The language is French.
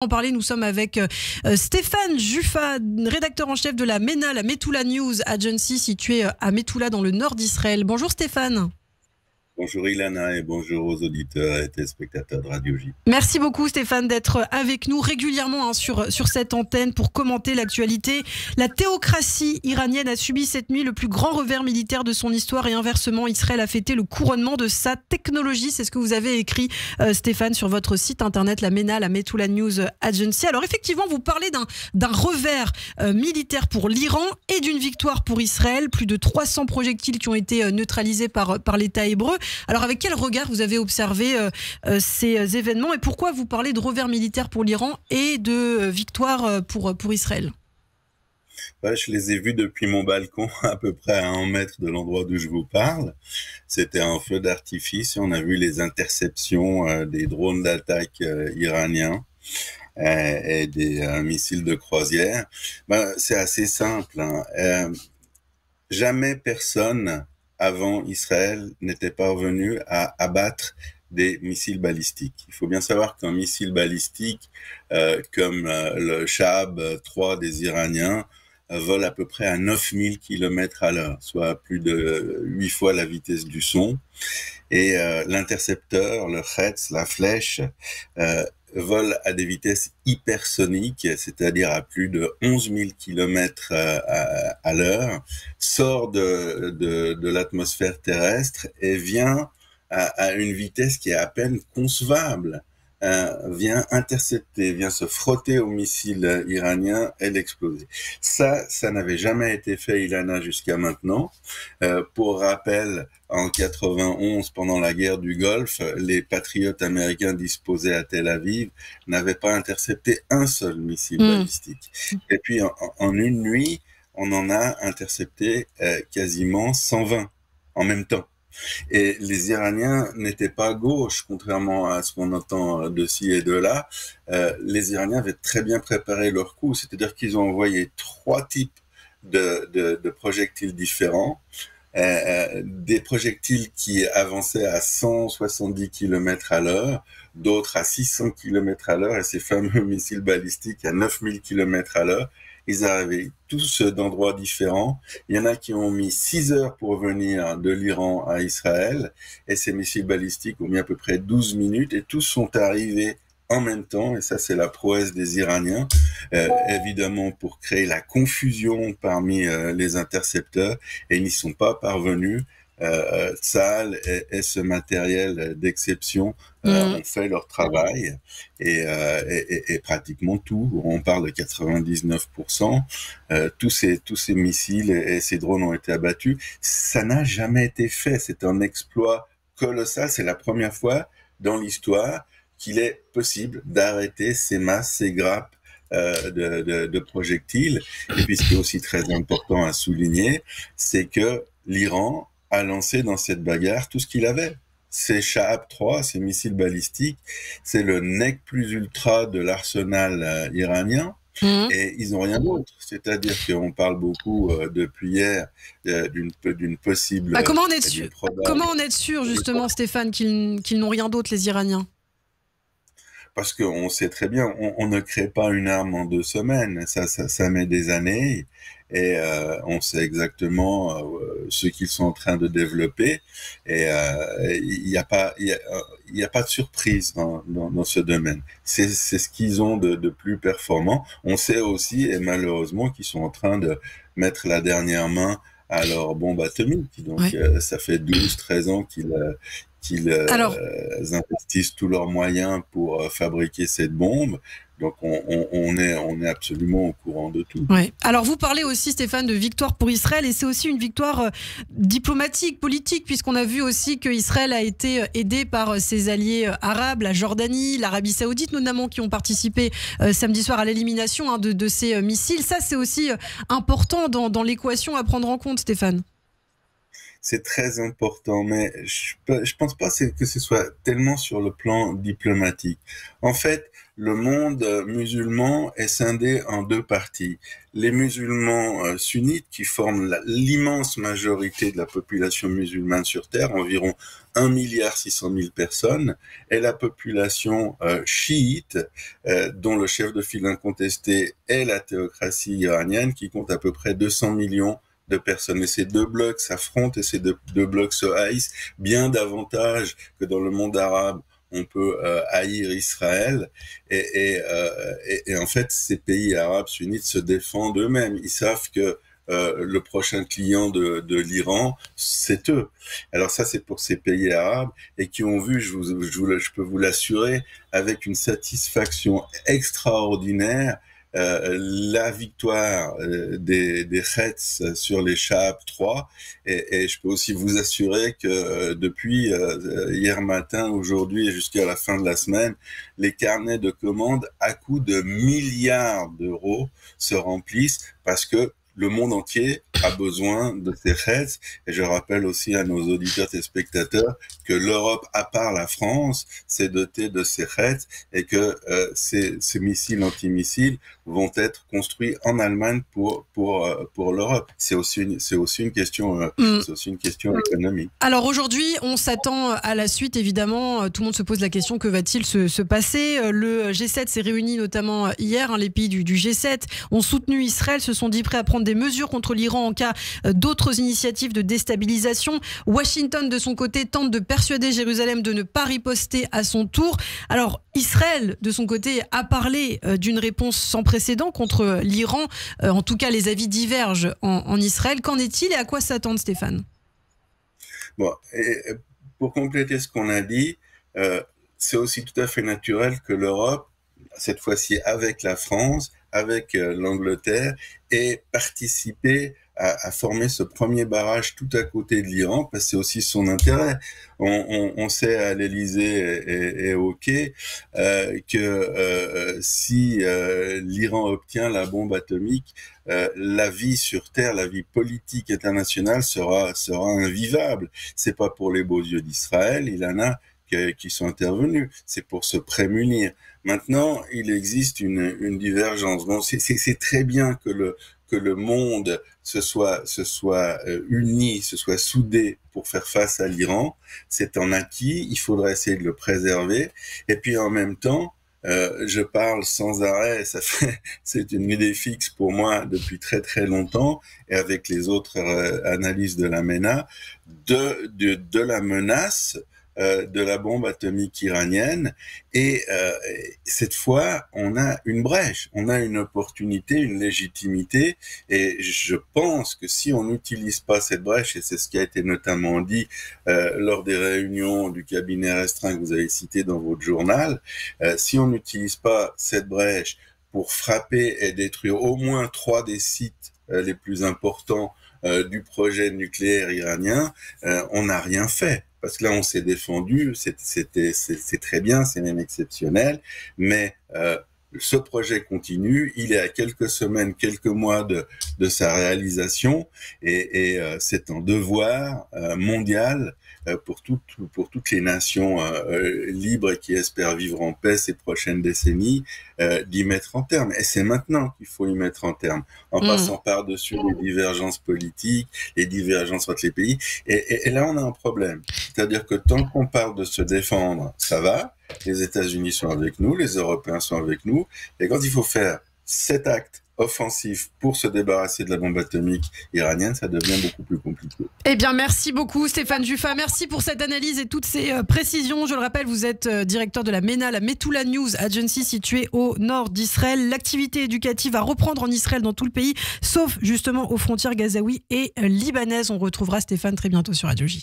En parler, nous sommes avec Stéphane Juffa, rédacteur en chef de la MENA, la Metula News Agency, située à Metula dans le nord d'Israël. Bonjour Stéphane. Bonjour Ilana et bonjour aux auditeurs et téléspectateurs de Radio J. Merci beaucoup Stéphane d'être avec nous régulièrement sur cette antenne pour commenter l'actualité. La théocratie iranienne a subi cette nuit le plus grand revers militaire de son histoire et inversement, Israël a fêté le couronnement de sa technologie. C'est ce que vous avez écrit Stéphane sur votre site internet, la MENA, la Metula News Agency. Alors effectivement, vous parlez d'un revers militaire pour l'Iran et d'une victoire pour Israël. Plus de 300 projectiles qui ont été neutralisés par l'État hébreu. Alors avec quel regard vous avez observé ces événements et pourquoi vous parlez de revers militaire pour l'Iran et de victoire pour Israël? Je les ai vus depuis mon balcon, à peu près à 1 mètre de l'endroit d'où je vous parle. C'était un feu d'artifice et on a vu les interceptions des drones d'attaque iraniens et des missiles de croisière. C'est assez simple, hein. Jamais personne avant Israël n'était parvenu à abattre des missiles balistiques. Il faut bien savoir qu'un missile balistique comme le Shahab-3 des Iraniens vole à peu près à 9000 km à l'heure, soit plus de 8 fois la vitesse du son. Et l'intercepteur, le Chetz, la flèche, vole à des vitesses hypersoniques, c'est-à-dire à plus de 11 000 km à l'heure, sort de l'atmosphère terrestre et vient à une vitesse qui est à peine concevable, vient intercepter, vient se frotter au missile iranien et l'exploser. Ça n'avait jamais été fait, Ilana, jusqu'à maintenant. Pour rappel, en 91, pendant la guerre du Golfe, les patriotes américains disposés à Tel Aviv n'avaient pas intercepté un seul missile balistique. Et puis, en une nuit, on en a intercepté quasiment 120 en même temps. Et les Iraniens n'étaient pas gauches, contrairement à ce qu'on entend de ci et de là. Les Iraniens avaient très bien préparé leur coup, c'est-à-dire qu'ils ont envoyé 3 types de projectiles différents. Des projectiles qui avançaient à 170 km à l'heure, d'autres à 600 km à l'heure, et ces fameux missiles balistiques à 9000 km à l'heure. Ils arrivaient tous d'endroits différents. Il y en a qui ont mis 6 heures pour venir de l'Iran à Israël, et ces missiles balistiques ont mis à peu près 12 minutes, et tous sont arrivés en même temps, et ça c'est la prouesse des Iraniens, évidemment pour créer la confusion parmi les intercepteurs, et ils n'y sont pas parvenus. Tzahal et ce matériel d'exception ont fait leur travail et pratiquement tout, on parle de 99%, tous ces missiles et ces drones ont été abattus. Ça n'a jamais été fait, c'est un exploit colossal, c'est la première fois dans l'histoire qu'il est possible d'arrêter ces masses, ces grappes de projectiles. Et puis ce qui est aussi très important à souligner, c'est que l'Iran a lancé dans cette bagarre tout ce qu'il avait. Ces Shahab-3, ces missiles balistiques, c'est le nec plus ultra de l'arsenal iranien. Et ils n'ont rien d'autre. C'est-à-dire qu'on parle beaucoup depuis hier d'une possible... Comment en être sûr, justement, Stéphane, qu'ils n'ont rien d'autre, les Iraniens? Parce qu'on sait très bien, on ne crée pas une arme en 2 semaines, ça met des années, et on sait exactement ce qu'ils sont en train de développer, et il n'y a pas de surprise dans ce domaine. C'est ce qu'ils ont de plus performant. On sait aussi, et malheureusement, qu'ils sont en train de mettre la dernière main à leur bombe atomique. Donc, ça fait 12-13 ans qu'ils investissent tous leurs moyens pour fabriquer cette bombe. Donc, on est absolument au courant de tout. Ouais. Alors, vous parlez aussi, Stéphane, de victoire pour Israël, et c'est aussi une victoire diplomatique, politique, puisqu'on a vu aussi qu'Israël a été aidé par ses alliés arabes, la Jordanie, l'Arabie Saoudite notamment, qui ont participé samedi soir à l'élimination de ces missiles. Ça, c'est aussi important dans l'équation à prendre en compte, Stéphane. C'est très important, mais je pense pas que ce soit tellement sur le plan diplomatique. En fait, le monde musulman est scindé en deux parties. Les musulmans sunnites, qui forment l'immense majorité de la population musulmane sur Terre, environ 1,6 milliard personnes, et la population chiite, dont le chef de file incontesté est la théocratie iranienne, qui compte à peu près 200 millions de personnes. Et ces deux blocs s'affrontent et ces deux blocs se haïssent bien davantage que dans le monde arabe. On peut haïr Israël et en fait ces pays arabes sunnites se défendent eux-mêmes. Ils savent que le prochain client de l'Iran, c'est eux. Alors ça, c'est pour ces pays arabes et qui ont vu, je peux vous l'assurer, avec une satisfaction extraordinaire, la victoire des Hetz sur les Shahab 3 et je peux aussi vous assurer que depuis hier matin, aujourd'hui et jusqu'à la fin de la semaine, les carnets de commandes à coût de milliards d'euros se remplissent parce que le monde entier a besoin de ces Hetz. Et je rappelle aussi à nos auditeurs et spectateurs que l'Europe, à part la France, s'est dotée de ces Hetz et que ces missiles antimissiles vont être construits en Allemagne pour l'Europe. C'est aussi une question, c'est aussi une question économique. Alors aujourd'hui, on s'attend à la suite, évidemment. Tout le monde se pose la question, que va-t-il se passer? Le G7 s'est réuni notamment hier. Les pays du G7 ont soutenu Israël, se sont dit prêts à prendre des mesures contre l'Iran en cas d'autres initiatives de déstabilisation. Washington, de son côté, tente de persuader Jérusalem de ne pas riposter à son tour. Alors, Israël, de son côté, a parlé d'une réponse sans précédent contre l'Iran. En tout cas, les avis divergent en Israël. Qu'en est-il et à quoi s'attendre, Stéphane? Bon, et pour compléter ce qu'on a dit, c'est aussi tout à fait naturel que l'Europe, cette fois-ci avec la France, avec l'Angleterre, ait participé à former ce premier barrage tout à côté de l'Iran, parce que c'est aussi son intérêt. On sait à l'Élysée et au Quai que si l'Iran obtient la bombe atomique, la vie sur Terre, la vie politique internationale sera invivable. C'est pas pour les beaux yeux d'Israël, il en a qui sont intervenus, c'est pour se prémunir. Maintenant, il existe une divergence. Bon, c'est très bien que le monde se soit uni, se soit soudé pour faire face à l'Iran. C'est un acquis, il faudrait essayer de le préserver. Et puis en même temps, je parle sans arrêt, c'est une idée fixe pour moi depuis très très longtemps, et avec les autres analyses de la MENA, de la menace de la bombe atomique iranienne. Et cette fois, on a une brèche, on a une opportunité, une légitimité. Et je pense que si on n'utilise pas cette brèche, et c'est ce qui a été notamment dit lors des réunions du cabinet restreint que vous avez cité dans votre journal, si on n'utilise pas cette brèche pour frapper et détruire au moins 3 des sites les plus importants du projet nucléaire iranien, on n'a rien fait. Parce que là, on s'est défendu, c'est très bien, c'est même exceptionnel, mais ce projet continue, il est à quelques semaines, quelques mois de sa réalisation, et c'est un devoir mondial pour toutes les nations libres qui espèrent vivre en paix ces prochaines décennies, d'y mettre en terme. Et c'est maintenant qu'il faut y mettre en terme, en passant par-dessus les divergences politiques, les divergences entre les pays. Et là, on a un problème. C'est-à-dire que tant qu'on parle de se défendre, ça va, les États-Unis sont avec nous, les Européens sont avec nous, et quand il faut faire cet acte offensif pour se débarrasser de la bombe atomique iranienne, ça devient beaucoup plus compliqué. Eh bien, merci beaucoup Stéphane Juffa. Merci pour cette analyse et toutes ces précisions. Je le rappelle, vous êtes directeur de la MENA, la Metula News Agency située au nord d'Israël. L'activité éducative va reprendre en Israël dans tout le pays, sauf justement aux frontières gazaouis et libanaises. On retrouvera Stéphane très bientôt sur Radio J.